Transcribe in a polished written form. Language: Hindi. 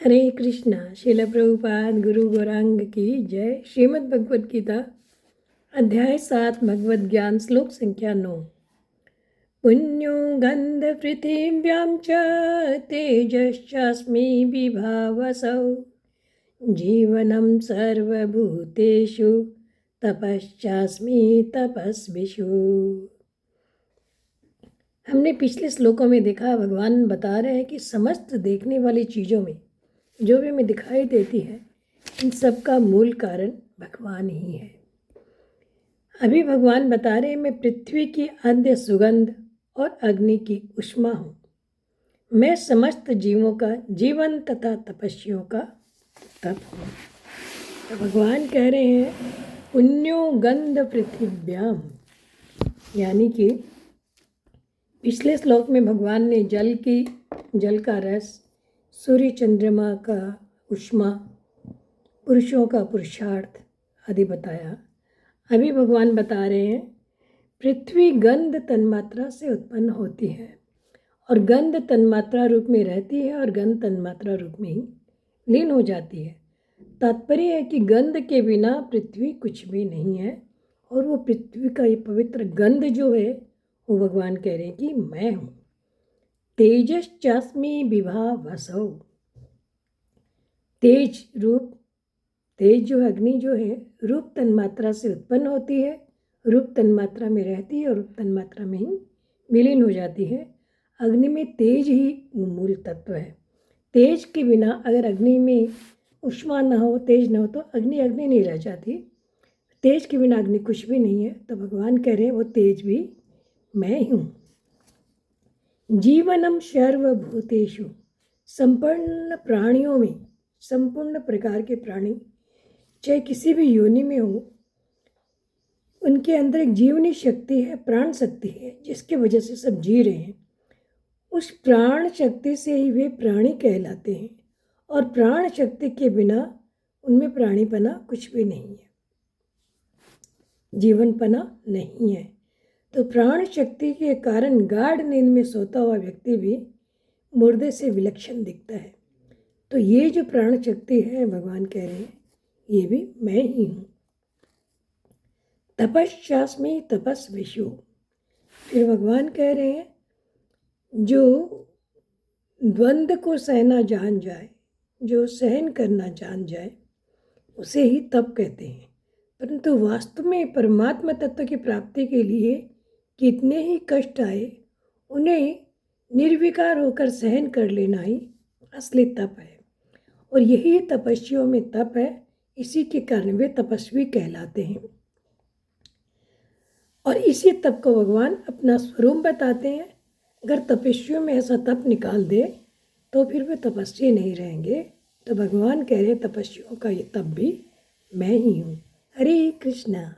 हरे कृष्णा। श्रील प्रभुपाद गुरु गौरांग की जय। श्रीमद् भगवद गीता अध्याय 7 भगवद ज्ञान श्लोक संख्या 9। पुण्यो गंध पृथिव्यां च तेजश्चास्मि विभावसौ जीवनं सर्वभूतेषु तपश्चास्मि तपस्विषु। हमने पिछले श्लोकों में देखा, भगवान बता रहे हैं कि समस्त देखने वाली चीज़ों में जो भी हमें दिखाई देती है, इन सब का मूल कारण भगवान ही है। अभी भगवान बता रहे हैं, मैं पृथ्वी की आद्य सुगंध और अग्नि की उष्मा हूँ। मैं समस्त जीवों का जीवन तथा तपस्वियों का तप हूँ। तो भगवान कह रहे हैं पुण्यो गंध पृथिव्याम, यानी कि पिछले श्लोक में भगवान ने जल का रस, सूर्य चंद्रमा का उष्मा, पुरुषों का पुरुषार्थ आदि बताया। अभी भगवान बता रहे हैं पृथ्वी गंध तन्मात्रा से उत्पन्न होती है और गंध तन्मात्रा रूप में रहती है और गंध तन्मात्रा रूप में ही लीन हो जाती है। तात्पर्य है कि गंध के बिना पृथ्वी कुछ भी नहीं है, और वो पृथ्वी का ये पवित्र गंध जो है वो भगवान कह रहे हैं कि मैं हूँ। तेजश्चास्मि विभावसौ, तेज रूप, तेज जो अग्नि जो है रूप तन्मात्रा से उत्पन्न होती है, रूप तन्मात्रा में रहती है और रूप तन्मात्रा में ही विलीन हो जाती है। अग्नि में तेज ही मूल तत्व है। तेज के बिना अगर अग्नि में उष्मा न हो, तेज न हो, तो अग्नि नहीं रह जाती। तेज के बिना अग्नि कुछ भी नहीं है। तो भगवान कह रहे हैं वो तेज भी मैं ही हूँ। जीवनम सर्वभूतेषु, संपूर्ण प्राणियों में, संपूर्ण प्रकार के प्राणी चाहे किसी भी योनि में हो, उनके अंदर एक जीवनी शक्ति है, प्राण शक्ति है, जिसकी वजह से सब जी रहे हैं। उस प्राण शक्ति से ही वे प्राणी कहलाते हैं, और प्राण शक्ति के बिना उनमें प्राणीपना कुछ भी नहीं है, जीवनपना नहीं है। तो प्राण शक्ति के कारण गाढ़ नींद में सोता हुआ व्यक्ति भी मुर्दे से विलक्षण दिखता है। तो ये जो प्राण शक्ति है, भगवान कह रहे हैं ये भी मैं ही हूँ। तपश्चास्मि तपस्विषु, फिर भगवान कह रहे हैं जो द्वंद्व को सहना जान जाए, जो सहन करना जान जाए, उसे ही तप कहते हैं। परंतु वास्तव में परमात्मा तत्व की प्राप्ति के लिए कितने ही कष्ट आए, उन्हें निर्विकार होकर सहन कर लेना ही असली तप है। और यही तपस्वियों में तप है, इसी के कारण वे तपस्वी कहलाते हैं। और इसी तप को भगवान अपना स्वरूप बताते हैं। अगर तपस्वियों में ऐसा तप निकाल दे तो फिर वे तपस्वी नहीं रहेंगे। तो भगवान कह रहे हैं तपस्वियों का ये तप भी मैं ही हूँ। हरे कृष्णा।